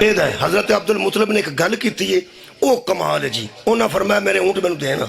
ਇਹਦਾ ਹੈ। ਹਜ਼ਰਤ ਅਬਦੁਲ ਮੁਤਲਬ ਨੇ ਇੱਕ ਗੱਲ ਕੀਤੀ ਹੈ, ਉਹ ਕਮਾਲ ਹੈ ਜੀ। ਉਹਨਾਂ ਫਰਮਾਇਆ ਮੇਰੇ ਊਂਟ ਮੈਨੂੰ ਦੇਣਾ।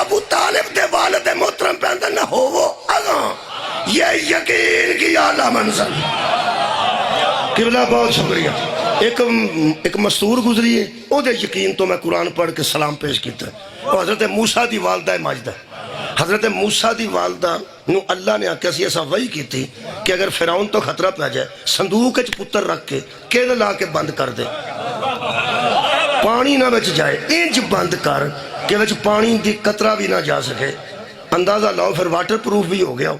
ابو طالب دے والد محترم پہنتا نہ ہو وہ اگاں، یہ یقین کی اعلیٰ منزل۔ قبلہ بہت شکریہ۔ ایک مستور گزری ہے، او دے یقین تو میں قرآن پڑھ کے سلام پیش کیتا ہے۔ وہ حضرت موسیٰ دی والدہ ماجدہ، حضرت موسیٰ دی والدہ نو اللہ نے آکیا سی ایسا وحی کی تھی کہ اگر فرعون تو خطرہ پہ جائے صندوق اچ پتر رکھ کے قید لا کے بند کر دے، پانی نہ بچ جائے، انج بند کر کہ بچ پانی دی قطرہ بھی نہ جا سکے۔ اندازہ لاؤ پھر واٹر پروف بھی ہو گیا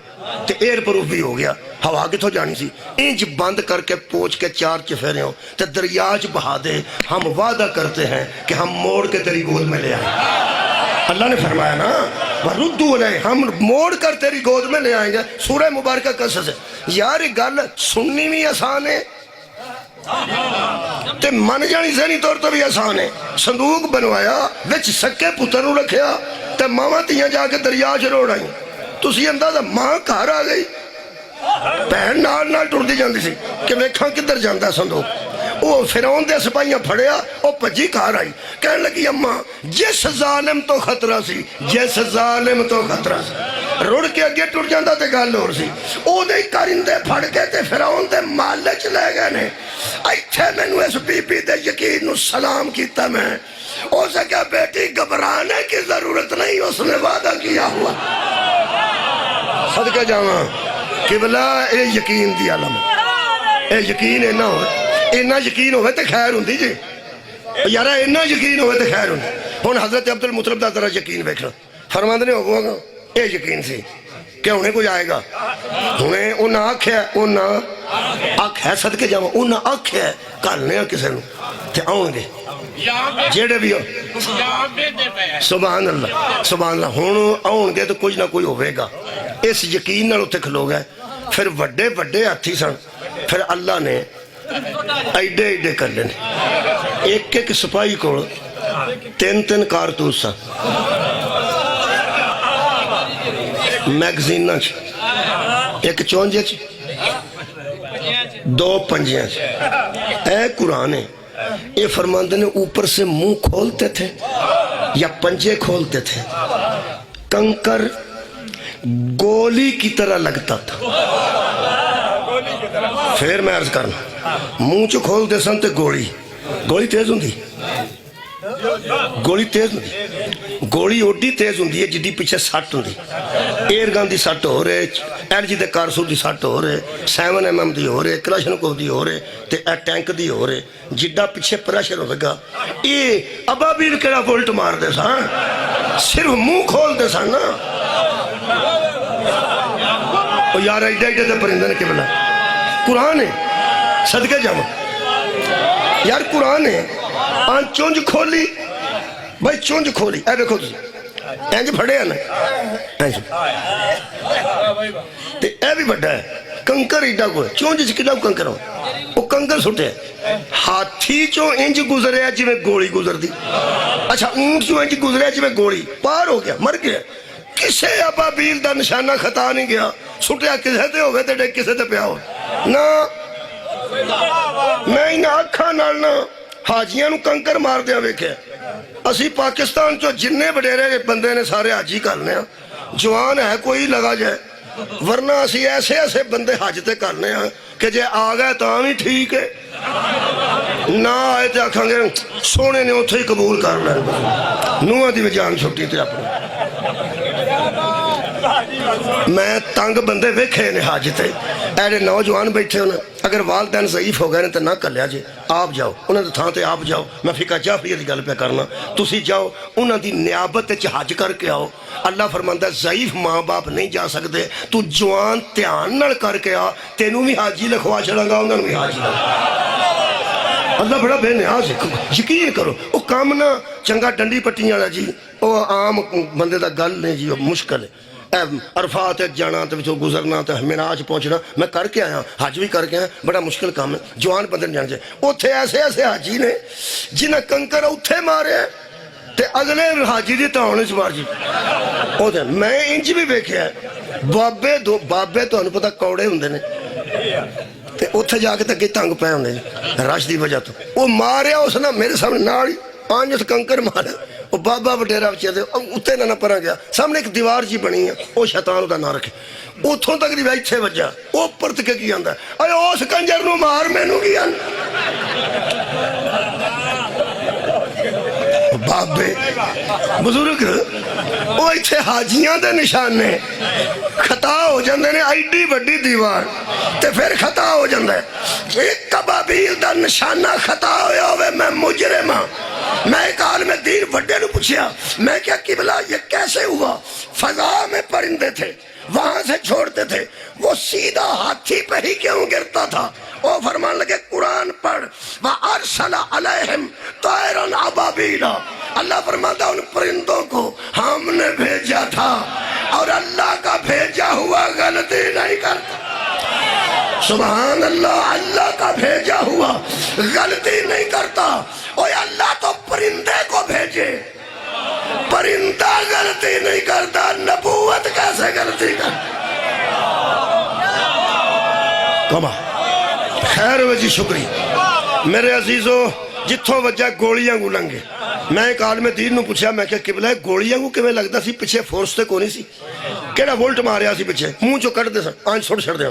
تے ایئر پروف بھی ہو گیا، ہوا کتھوں جانی سی، انج بند کر کے پوچھ کے چار چفیرے ہوں تے دریاج بہا دے، ہم وعدہ کرتے ہیں کہ ہم موڑ کے تیری گود میں لے آئیں۔ اللہ نے فرمایا نا وَرُدُّوا عَلَيْهِ، ہم موڑ کر تیری گود میں لے آئیں گے۔ سورہ مبارکہ قصص ہے یار، گل سننی بھی آسان ہے تے من جانی ذہنی طور تو بھی آسان ہے۔ صندوق بنوایا، وچ سکے پتر نو رکھیا تے ماما تیاں جا کے دریا چ روڑ آئیں۔ تسی اندازہ ماں گھر آ گئی، بہن نال ٹر دی جاندی سی کہ ویکھاں کدھر جاندا صندوق۔ وہ فرعون دے سپاہیاں پھڑیا، وہ پجی گھر آئی، کہنے لگی اماں جس ظالم تو خطرہ سی، جس ظالم تو خطرہ سی، رڑ کے اگے ٹر جاندا تے گل ہور سی۔ او دے کرندے پھڑ کے تے فرعون دے محلے چ لے گئے نے۔ ایتھے مینوں اس بی بی دے یقین نو سلام کیتا میں، او سے کہا بیٹی گھبرانے کی ضرورت نہیں، اس نے وعدہ کیا ہوا۔ صدقہ جاواں قبلہ اے یقین دی علم، اے یقین اینا ہو، اینا یقین ہوئے تے خیر ہوندی جی یارا، اینا یقین ہوئے تے خیر ہوندی۔ ہن حضرت عبدالمطلب دا ذرا یقین ویکھنا، فرماندے نے ہوگا گا اے یقین سی کہ انہیں کوئی آئے گا، انہیں انہاں آکھ ہے، انہاں آکھ ہے، صدقے جاواں انہاں آکھ ہے کالنے ہیں کسے نو تے آؤں گے جیڑے بھی ہو، سبحان اللہ سبحان اللہ۔ ہن آؤں گے تو کچھ نہ کوئی ہوئے گا، اس یقین نال اتھے کھلو گئے۔ پھر وڈے وڈے ہاتھی سن، پھر اللہ نے ایڈے ایڈے کر لینے، ایک ایک سپاہی کو تین تین کارتوس سن، میگزینہ چ ایک چونجے چ دو پنجیاں چ۔ اے قرآن ہے، یہ فرماندے نے اوپر سے منہ کھولتے تھے یا پنجے کھولتے تھے، کنکر گولی کی طرح لگتا تھا۔ پھر میں عرض کرنا، منہ چو کھول دے سن تے گولی تیز ہوں دی، گولی تیز ہوں دی، گولی اوڈی تیز ہوں دی ہے جدی پیچھے سٹ ہوں دی، ایر گان دی سٹ ہو رہے، ایل جی دے کارسو دی سٹ ہو رہے، 7 mm دی ہو رہے، کلاشنکوف دی ہو رہے تے اے ٹینک دی ہو رہے، جدہ پیچھے پریشر ہو گا۔ یہ ابابیل کیڑا وولٹ مار دے سان، صرف منہ کھول دے سان نا۔ یار ایڈے ایڈے دے پرندے نے قبلہ قرآن ہے، صدقے جاواں یار قرآن ہے۔ آن چونج کھولی بھائی، چونج کھولی، اے دیکھو تسی اینج پھڑے ہیں نا، اینج تے اے بھی بڑھا ہے، کنکر ایڈا کو ہے، چونج چکڑا کنکر ہو، وہ کنکر سٹے ہیں۔ ہاتھی چو انج گزرے جی میں گولی گزر دی، اچھا اونٹ چو انج گزرے جی میں گولی پار ہو گیا، مر گیا۔ کسے ابابیل دا نشانہ خطا نہیں گیا، سٹیا کسے تے ہوئے تے ڈیک کسے تے پیا ہو نا۔ میں انہاں اکھاں نال نا حاجیاں نو کنکر مار دیا ویکھے، اسی پاکستان چو جننے بڑیرے بندے نے سارے حاجی کرنے ہیں، جوان ہے کوئی لگا جائے، ورنہ اسی ایسے ایسے بندے حج تے کرنے ہیں کہ جے آ گئے تاں بھی ٹھیک ہے، نہ آئے تے آکھاں گے سونے نے اتھے ہی قبول کر لیں، نوہاں دی بھی جان چھٹی تے اپنے۔ میں تنگ بندے ویکھے نے حج تے، ایڈے نوجوان بیٹھے ہونا، اگر والدین ضعیف ہو گئے تو نہ کر لیا جے، آپ جاؤ انہاں دے تھاں تے، آپ جاؤ، میں فقہ جعفریہ دی گل پہ کرنا، تسی جاؤ انہاں دی نیابت تے حج کر کے آؤ۔ اللہ فرماندا ہے ضعیف ماں باپ نہیں جا سکتے، تو جوان دھیان نال کر کے آ، تینوں بھی حاجی لکھوا چھڑاں گا، انہاں نوں بھی حاجی لکھوا۔ اللہ بڑا بے نیاز ہے، یقین کرو وہ کام نہ چنگا ڈنڈی پٹیاں والا جی، وہ عام بندے دا گل نہیں جی، وہ مشکل ہے۔ عرفات جانا تو گزرنا تو معراج پہنچنا، میں کر کے آیا، حج بھی کر کے آیا، بڑا مشکل کام ہے، جوان بندے جان جائے۔ اتھے ایسے ایسے حاجی نے جنہیں کنکر اتھے مارے تے اگلے حاجی دی تاؤنے سے مار جی۔ میں انج بھی ویکھیا ہے، بابے تو انہوں پتہ کوڑے ہوندے نے تے اتھے جا کے تک تنگ پہ ہوندے رش دی وجہ تو، وہ ماریا اس نے میرے سامنے ناڑی پانچ کنکر مارے، وہ بابا وڈیرا بچے اتنے نہ پرا گیا سامنے ایک دیوار جی بنی ہے وہ شیطان دا نہ رکھے اتوں تک دی اتنے وجہ وہ پرت کے کی آندا ہے اے اس کنجر نو مار مینوں کی بابے بزرگ وہ اتنے حاجیاں دے نشان نے خطا ہو جاندے نے ایڈی وڈی دیوار تے پھر خطا ہو جاندے ایک کبابیل دا نشانہ خطا ہویا ہوئے میں مجرم ہاں میں ایک عالم دین وڈے نو پوچھیا میں کیا قبلہ یہ کیسے ہوا فضا میں پرندے تھے وہاں سے چھوڑتے تھے وہ سیدھا ہاتھی پہ ہی کیوں گرتا تھا وہ فرمان لگے قرآن پڑھ وَأَرْسَلَ عَلَيْهِمْ طَيْرًا أَبَابِيلَ اللہ فرماتا ان پرندوں کو ہم نے بھیجا تھا اور اللہ کا بھیجا ہوا غلطی نہیں کرتا سبحان اللہ اللہ کا بھیجا ہوا غلطی نہیں کرتا اوہ اللہ تو پرندے کو بھیجے پرندہ غلطی نہیں کرتا نبوت کیسے غلطی کرتا کما خیر وجی شکریہ میرے عزیزو جتھوں وجہ گولیاں گو لنگے میں ایک عالم دین نو پوچھا میں کہ قبلہ گولیاں گو کمیں لگتا سی پچھے فورس تے کونی سی کیڑا وولٹ ماریا سی پچھے منہ چو کٹ دے سن آنچ چھوڑ چھڑ دے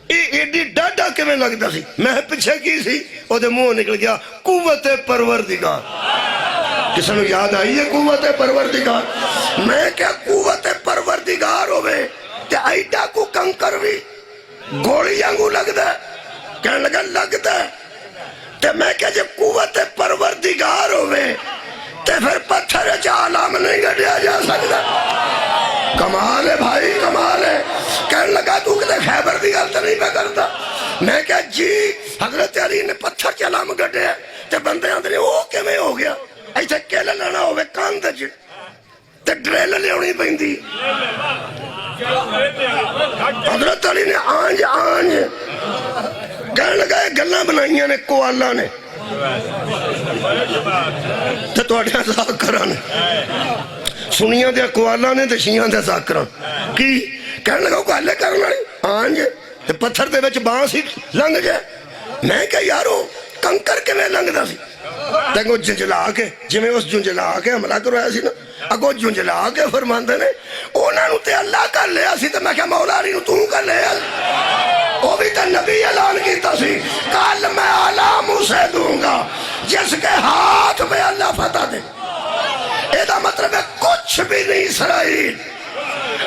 ایڈی ڈاڈا کمیں لگتا سی میں پچھے کی سی او دے منہ نکل گیا قوت پروردگار کسی نے یاد آئی ہے قوت پروردگار میں کیا قوت پروردگار ہوئے تے ایڈا کو کنکر بھی گولیاں گو لگ دے کہنے لگا لگ دے تے میں کیا جب قوت پروردگار ہوئے تے پھر پتھر عالم نہیں گھڑیا جا سکتا کمال ہے بھائی کمال ہے کہنے لگا تو کہتے خیبر دی غلط نہیں پہ کرتا میں کیا جی حضرت علی نے پتھر عالم گھڑیا تے بندے آندھنے وہ کیویں ہو گیا ایسے کیلے لانا ہوئے کان دے تے ڈریل لیونی پیندی حضرت علی نے آنج آنج کہنے لگا گلاں بنائیاں نے کوالہ نے تے توڑے ذاکرہ نے سنیاں دیا کوالہ نے تے شیاں دیا ذاکرہ کی کہنے لگا کوالے کرنا نہیں آنج تے پتھر دے وچ بانس ہی لنگ گئے میں کہ یارو کنکر کے میں لنگ دا سی تیکو جنجلا کے جی میں اس جنجلا کے حملہ کرو آیا سی نا اگو جنجلا کے فرماندے نے اونا نو تے اللہ کا لیا سی تے میں کیا مولا علی نو توں کا لیا وہ بھی تے نبی اعلان کیتا سی کل میں علام اسے دوں گا جس کے ہاتھ میں اللہ فتح دے ایدہ مطلب ہے کچھ بھی نہیں اسرائیل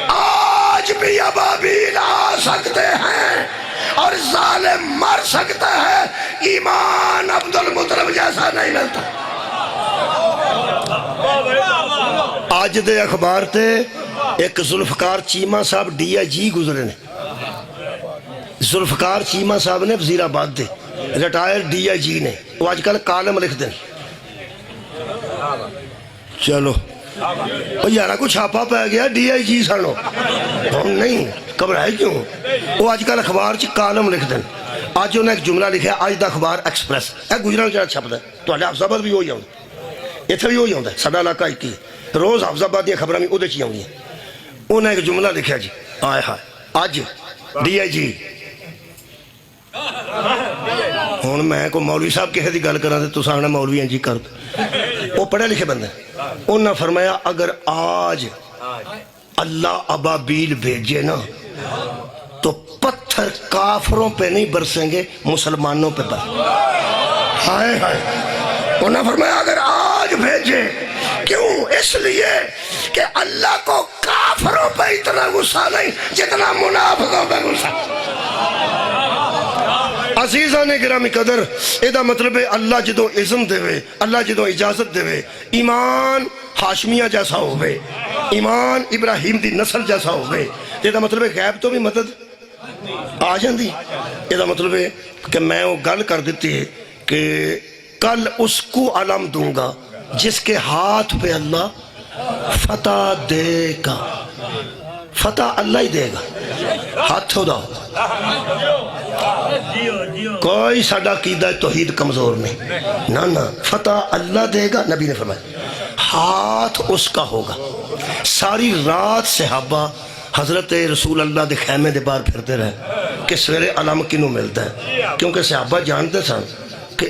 آج بھی ابابیل آ سکتے ہیں اور ظالم مر سکتا ہے ایمان عبدالمطلب جیسا نہیں ملتا آج دے اخبار تے ایک ذوالفقار چیمہ صاحب ڈی آئی جی گزرے نے ذوالفقار چیمہ صاحب نے وزیر آباد دے ریٹائر ڈی آئی جی نے وہ آج کل کالم لکھ دیں چلو یارہ کو چھاپا پہ گیا ڈی آئی جی سانو ہم نہیں گھبرائے کیوں وہ آج کل اخبار چ کالم لکھ دیں آج انہیں ایک جملہ لکھا آج دا اخبار ایکسپریس ہے گجران جڑا چھپدا ہے تو حافظ آباد بھی ہوئی آؤں اتنے بھی ہوئی آؤں ہے ساڈا علاقہ ایک ہی روز حافظ آباد دیا خبریں بھی اودے چ آؤں انہیں ایک جملہ لکھا جی آئے ہائے آج ڈی آئی جی ہوں میں کو مولوی صاحب کہے دی گل کراں تے تساں آنا مولوی ہیں جی کر وہ پڑھے لکھے بندے انہوں نے فرمایا اگر آج اللہ ابابیل بھیجے نا تو پتھر کافروں پہ نہیں برسیں گے مسلمانوں پہ ہائے ہائے انہوں نے فرمایا اگر آج بھیجے کیوں اس لیے کہ اللہ کو کافروں پہ اتنا غصہ نہیں جتنا منافقوں پہ غصہ عزیزہ نے گرامی قدر ایدہ مطلب ہے اللہ جدو اذن دے وے اللہ جدو اجازت دے وے ایمان ہاشمیہ جیسا ہوئے ایمان ابراہیم دی نسل جیسا ہوئے ایدہ مطلب ہے غیب تو بھی مدد آ جاندی ایدہ مطلب ہے کہ میں وہ گل کر دیتی ہے کہ کل اس کو علم دوں گا جس کے ہاتھ پہ اللہ فتح دے گا فتح اللہ ہی دے گا ہاتھوں دا کوئی ساڈا عقیدہ توحید کمزور نہیں نہ فتح اللہ دے گا نبی نے فرمایا ہاتھ اس کا ہوگا ساری رات صحابہ حضرت رسول اللہ دے خیمے دے باہر پھرتے رہے کہ سویرے علم کنوں ملتا ہے کیونکہ صحابہ جانتے سن کہ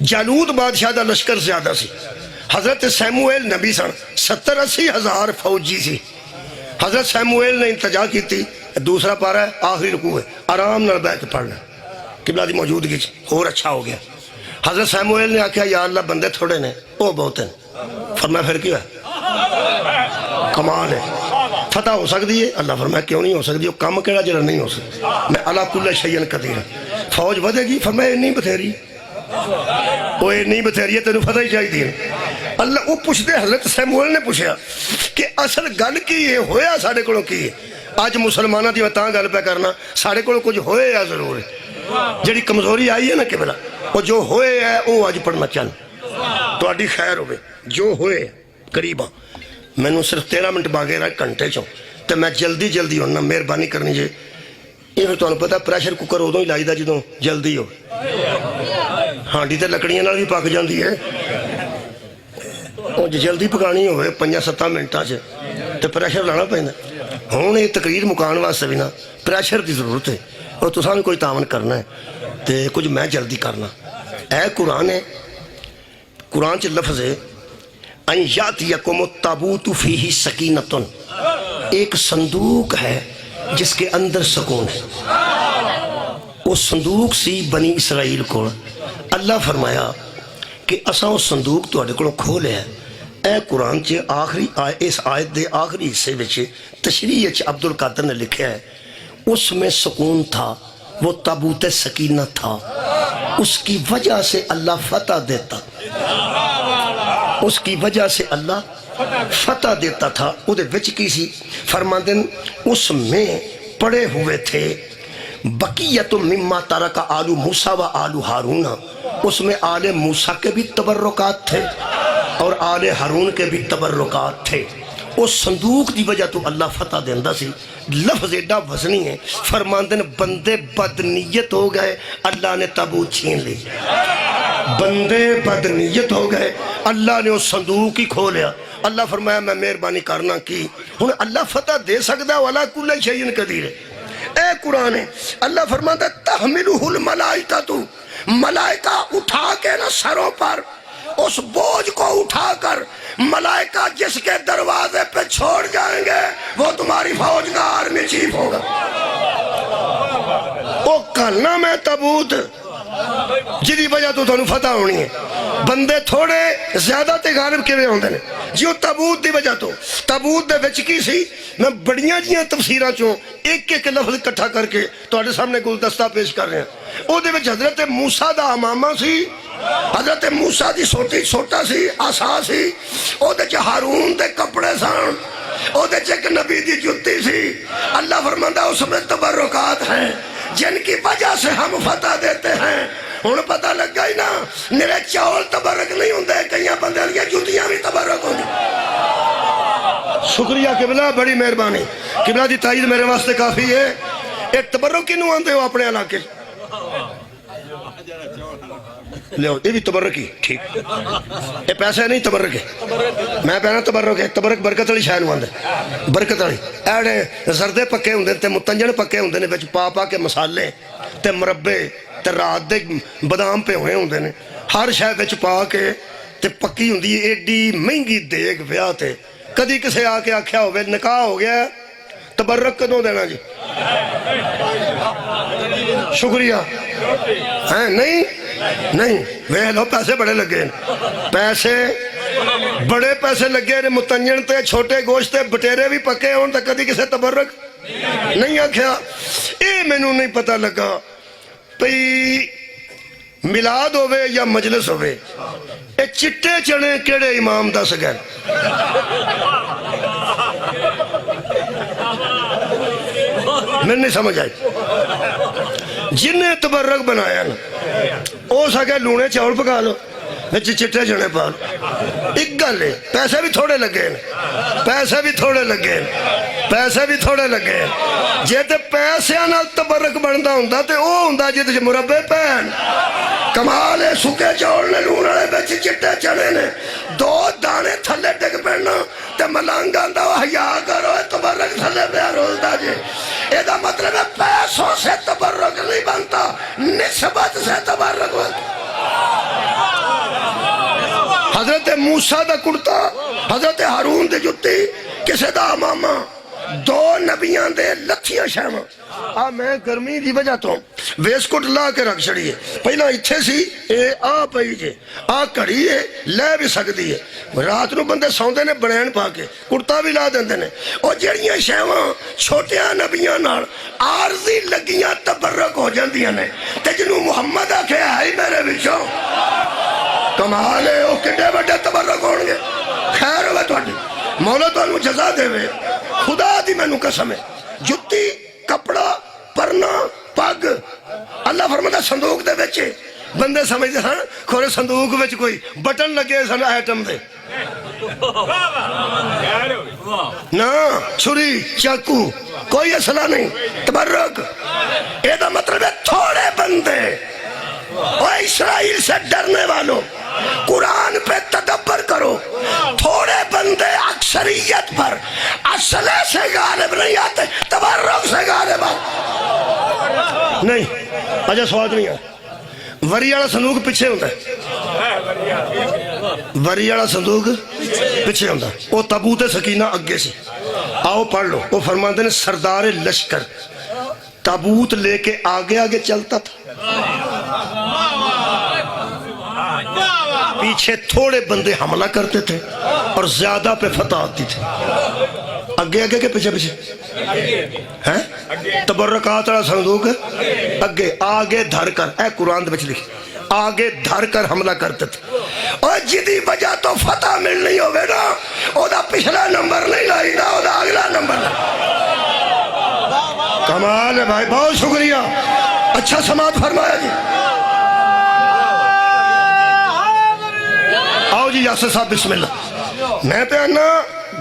جالوت بادشاہ دا لشکر زیادہ سی، حضرت سیموئیل نبی سن، 70-80 ہزار فوجی سی۔ حضرت سیموئیل نے انتجا کی تھی، دوسرا پارا ہے آخری رکوع ہے، آرام نال بیٹھ کے پڑھنا قبلہ دی موجودگی اور اچھا ہو گیا۔ حضرت سیموئیل نے آکھیا یا اللہ بندے تھوڑے نے وہ بہت ہیں، فرمایا پھر کیا ہے؟ کمال ہے، فتح ہو سکتی ہے؟ اللہ فرمایا کیوں نہیں ہو سکتی، وہ کام کیڑا جڑا نہیں ہو سکتا، میں علی کل شیء قدیر۔ فوج ودے گی؟ فرمایا نہیں بتھیری، وہ نہیں بتھیری ہے، تینوں فتح ہی چاہیے۔ اللہ وہ پوچھتے، حضرت سیموئیل نے پوچھا کہ اصل گل کی ہے، ہویا ساڑھے کولوں کی ہے؟ آج مسلمانہ دی میں تاں گل پہ کرنا، ساڑھے کولوں کچھ ہوئے یا ضرور ہے، جڑی کمزوری آئی ہے نا قبلہ، وہ جو ہوئے ہے وہ آج پڑھنا چاہن تو آڈی خیر ہوئے جو ہوئے قریبا۔ میں نے صرف 13 منٹ باغے رہا گھنٹے چوں، تو میں جلدی جلدی ہونا، مہربانی کرنی جے۔ یہ پھر تمہیں پتا پریشر کوکر ادوں ہی لائی دا جدوں جلدی ہو، ہانڈی تے لکڑیاں نال بھی پک جاندی ہے، وہ جلدی پکانی ہوئے 5-7 منٹاں چ تو پریشر لانا پہنا۔ ہوں یہ تقریر مکان واسطے بھی نا پریشر دی ضرورت ہے، اور تساں بھی کوئی تعاون کرنا ہے تو کچھ میں جلدی کرنا۔ اے قرآن ہے، قرآن چ لفظ ہے ان یاتیکم التابوت فیہ سکینۃ، ایک صندوق ہے جس کے اندر سکون ہے۔ وہ صندوق سی بنی اسرائیل کو، اللہ فرمایا کہ اساں وہ صندوق تواڈے کولوں کھولیا ہے۔ اے قرآن چ آخری اس آیت دے آخری حصے وچ تشریح چ عبد القادر نے لکھا ہے اس میں سکون تھا، وہ تابوت سکینہ تھا، اس کی وجہ سے اللہ فتح دیتا، اس کی وجہ سے اللہ فتح دیتا تھا۔ وہ دے وچ کی سی فرماندن اس میں پڑے ہوئے تھے بقیت مما ترک آل موسیٰ و آل ہارون، اس میں آل موسیٰ کے بھی تبرکات تھے اور آل ہارون کے بھی تبرکات تھے۔ اس صندوق دی وجہ تو اللہ فتح دیندہ سی۔ لفظ ایڈا وزنی ہے، فرماندن بندے بدنیت ہو گئے، اللہ نے تابوت چھین لی، بندے بدنیت ہو گئے، اللہ نے اس صندوق ہی کھولیا۔ اللہ فرمایا میں مہربانی کرنا کی، ہن اللہ فتح دے سکتا ہے، وَعَلَىٰ كُلِّ شَيْءٍ قدیر ہے۔ اے قرآن ہے، اللہ فرماتا ہے تحملہ الملائکۃ، ملائکہ اٹھا کے نا سروں پر اس بوجھ کو اٹھا کر ملائکہ جس کے دروازے پہ چھوڑ جائیں گے وہ تمہاری فوج کا آرمی چیف ہوگا۔ وہ کلنا میں تابوت جدی وجہ تو تانوں فتح ہونی ہے، بندے تھوڑے زیادہ تے غالب کیویں ہوندے نے جی، وہ تابوت دی وجہ تو۔ تابوت دے وچ کی سی، میں بڑیاں جیاں تفسیراں چوں ایک ایک لفظ اکٹھا کر کے تواڈے سامنے گلدستہ پیش کر رہے ہیں۔ او دے وچ حضرت موسیٰ دا امامہ سی، حضرت موسیٰ دی سوٹا سی، عصا سی، او دے چ ہارون دے کپڑے سن، او دے چ ایک نبی دی جُتی سی۔ اللہ فرماندا اس میں تبرکات ہیں جن کی وجہ سے ہم فتح دیتے ہیں۔ ہن پتہ لگا ہی نا، میرے چاول تبرک نہیں ہوندے، کئی بندے دی جُتیاں بھی تبرک ہوندی۔ شکریہ قبلہ، بڑی مہربانی قبلہ دی تائید میرے واسطے کافی ہے۔ ایک تبرک کینوں آندے ہو اپنے علاقے لے یہ بھی تبرک ہی ٹھیک، یہ پیسے نہیں تبرک ہے، میں پہنا تبرک ہے، تبرک برکت والی شاید آندے، برکت والی ایڑے زردے پکے ہوندے تے متنجن پکے ہوندے نے، وچ پا پا کے مسالے تے مربے تے رات دے بادام پہ ہوئے ہوندے نے، ہر شاید وچ پا کے تے پکی ہوندی ایڈی مہنگی دیگ ویاہ تے۔ کدی کسے آ کے آکھیا ہوئے نکاح ہو گیا تبرک کدوں دینا جی؟ شکریہ ہیں نہیں نہیں وے لو پیسے بڑے لگے، پیسے بڑے پیسے لگے نے، متنجن تے چھوٹے گوشت تے بٹیرے بھی پکے ہون تے کدی کسے تبرک نہیں آکھیا۔ اے مینوں نہیں پتہ لگا پئی میلاد ہوئے یا مجلس ہوئے، اے چٹے چنے کیڑے امام دس گئے؟ میں نہیں سمجھ آئی۔ جن نے تبرک بنایا نا او سکے لونے چاول پکا لو، چٹے چنے پا لو، ایک گل ہے، پیسے بھی تھوڑے لگے، پیسے بھی تھوڑے لگے، پیسے بھی تھوڑے لگے۔ جے تے پیسے نال تبرک بندا ہوندا تے او ہوندا جے تے مربے پین۔ کمال ہے، سکے چاول نے لون والے وچ چٹے چنے نے، 2 دانے تھلے ڈگ پینا تے ملنگ آندا حیا کرو، تبرک تھلے پیا رولدا جے۔ اے دا مطلب ہے پیسوں سے تبرک نہیں بنتا، نسبت سے تبرک بنتا۔ موسیٰ دا کرتا حضرت ہارون دے جتی کسے دا امامہ دو نبیاں دے لتھیاں شامہ میں گرمی دی وجہ تو ویسکوٹ لا کے رکھ چھڑی ہے پہلا اتھے سی اے پئی جے کڑی ہے لے بھی سکتی ہے رات نو بندے سوندے نے بنین پا کے کرتا بھی لا دیندے نے اور جڑیاں شیواں چھوٹیاں نبیاں نال عارضی لگیاں تبرک ہو جاندیاں نے تے جنوں محمد آکھے آئی میرے وچوں کمال ہے وہ کڈے بڑے تبرک ہون گے خیر ہوئے تواڈی مولا تانوں جزا دے وے خدا دی مینوں قسم ہے جتی کپڑا پرنا پگ اللہ فرماتا صندوق دے بچے بندے سمجھتے ہیں کھورے صندوق بچ کوئی بٹن لگے سن ایٹم دے نا چھری چاکو کوئی اسلحہ نہیں تبرک یہ دا مطلب ہے تھوڑے بندے اور اسرائیل سے ڈرنے والوں قرآن پہ تدبر کرو تھوڑے بندے اکثریت پر اصلے سے غالب نہیں آتے تبرک سے غالب آتے نہیں اجا سواد نہیں ہے وری والا صندوق پیچھے ہوتا ہے وری والا صندوق پیچھے ہوتا ہے وہ تابوت سکینہ اگے سے آؤ پڑھ لو وہ فرماتے ہیں سردار لشکر تابوت لے کے آگے آگے چلتا تھا پیچھے تھوڑے بندے حملہ کرتے تھے اور زیادہ پہ فتح آتی تھی اگے آگے کے پیچھے پیچھے تبرکات والا صندوق اگے آگے دھر کر اے قرآن دے بچ لکھی آگے دھر کر حملہ کرتے تھے اور جدی وجہ تو فتح ملنی ہوگے نا او دا پچھلا نمبر نہیں لائی نا او دا اگلا نمبر کمال ہے بھائی بہت شکریہ اچھا سماعت فرمایا جی آؤ جی یاسر صاحب بسم اللہ میں پہ آنا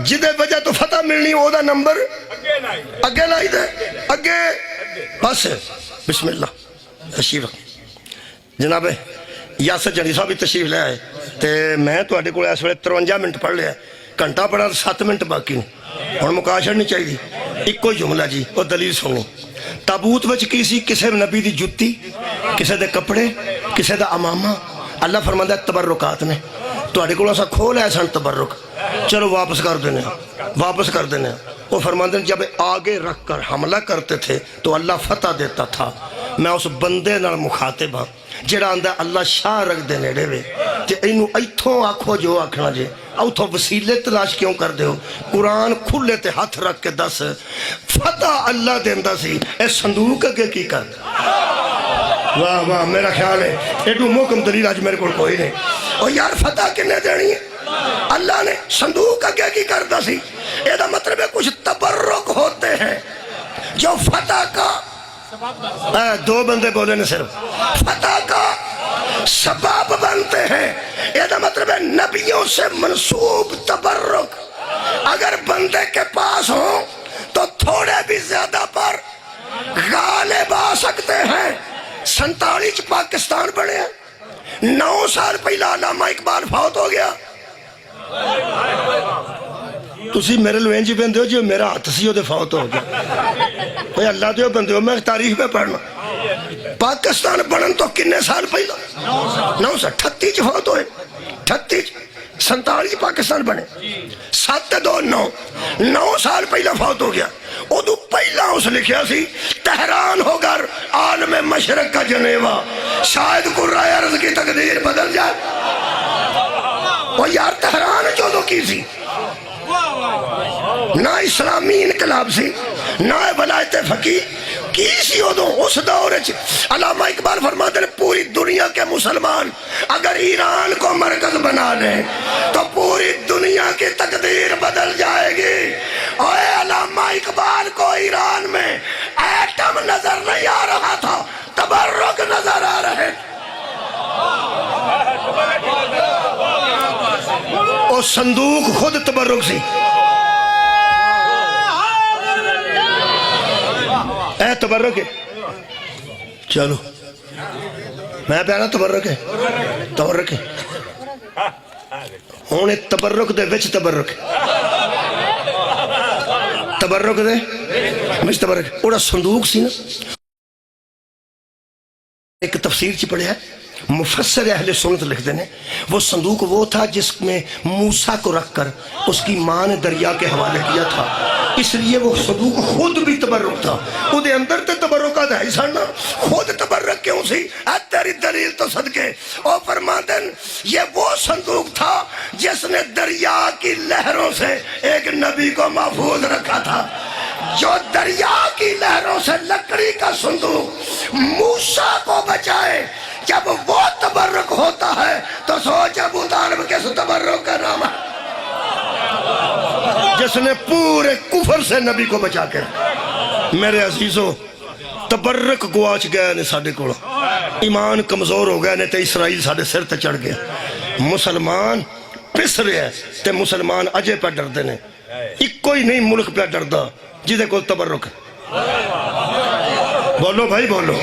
جدے وجہ تو فتح ملنی او دا نمبر اگے لائی دے اگے بس بسم اللہ تشریف رکھ جناب یاسر جنی صاحب بھی تشریف لے آئے تے میں تو آڈے کو اس وقت 53 منٹ پڑھ لیا گھنٹہ پڑھا 7 منٹ باقی نہیں اور مکاشر نہیں چاہیے ایک کوئی جملہ جی اور دلیل سنو تابوت وچ کسی کسے نبی دی جتی کسے دے کپڑے کسے دا امامہ اللہ فرماتا ہے تبرکات نے تو آڈے کو ایسا کھول ہے سن تبرک چلو واپس کر دینے وہ فرماتے ہیں جب آگے رکھ کر حملہ کرتے تھے تو اللہ فتح دیتا تھا میں اس بندے نال مخاطب ہاں جڑا آندہ اللہ شاہ رکھ دے نیڑے وے تے اینو ایتھوں آکھو جو آکھنا جے اوتھوں وسیلے تلاش کیوں کر دیو قرآن کھلے تے ہاتھ رکھ کے دس فتح اللہ دیندہ سی اے صندوق کے کی کر واہ واہ میرا خیال ہے ایڈو محکم دلیل آج میرے کو کوئی نہیں اور یار فتح کنے دینی ہے اللہ نے صندوق اگے کی کرتا سی یہ دا مطلب ہے کچھ تبرک ہوتے ہیں جو فتح کا دو بندے بولے نے صرف فتح کا سبب بنتے ہیں یہ دا مطلب ہے نبیوں سے منسوب تبرک اگر بندے کے پاس ہوں تو تھوڑے بھی زیادہ پر غالب آ سکتے ہیں 47 پاکستان بڑے ہیں 9 سال پہلا علامہ اقبال فوت ہو گیا تسی میرے لوین جی بندے ہو جو میرا ہاتھ سی ہو دے فوت ہو گیا بھئی اللہ دے ہو بندے ہو میں تاریخ پہ پڑھنا پاکستان بڑھن تو کنے سال پہلا 9 سال 38 فوت ہوئے 38 47 پاکستان بنے 7 2 9 سال پہلا فوت ہو گیا ادو پہلا اس لکھیا سی تہران ہو گر عالم مشرق کا جنیوہ شاید قرآن عرض کی تقدیر بدل جائے وہ یار تہران جو دو کی سی نہ اسلامی انقلاب سی نہ ولایت فقیہ کی سی ہو دو اس دور علامہ اقبال فرماتے ہیں پوری دنیا کے مسلمان اگر ایران کو مرکز بنا لیں تو پوری دنیا کی تقدیر بدل جائے گی اور علامہ اقبال کو ایران میں ایٹم نظر نہیں آ رہا تھا تبرک نظر آ رہے اور صندوق خود تبرک سی اے تبرک ہے چلو میں پیارا تبرک ہے تبرک ہے ہونے تبرک دے وچ تبرک تبرک دے وچ تبرک اوڑا صندوق سی نا ایک تفسیر چی پڑھے ہے مفسر اہل سنت لکھتے ہیں وہ صندوق وہ تھا جس میں موسیٰ کو رکھ کر اس کی ماں نے دریا کے حوالے کیا تھا، اس لیے وہ صندوق خود بھی تبرک تھا. وہ دے اندر تے تبرکات ہے سڑنا، خود تبرک کیوں سی؟ تیری دلیل تو صدقے. او فرماندن یہ وہ صندوق تھا جس نے دریا کی لہروں سے ایک نبی کو محفوظ رکھا تھا. جو دریا کی لہروں سے لکڑی کا صندوق موسیٰ کو بچائے، جب وہ تبرک ہوتا ہے تو سوچ ابو طالب کس تبرک کا نام ہے جس نے پورے کفر سے نبی کو بچا کے رکھا. میرے عزیزو، تبرک گواچ گیا نے ساڑھے کوڑا، ایمان کمزور ہو گیا نے تے اسرائیل ساڑھے سر تے چڑھ گیا. مسلمان پس رہے ہیں تے مسلمان اجے پہ ڈر دینے. ایک کوئی نہیں ملک پہ ڈر دا جیدے کو تبرک ہے. بولو بھائی بولو.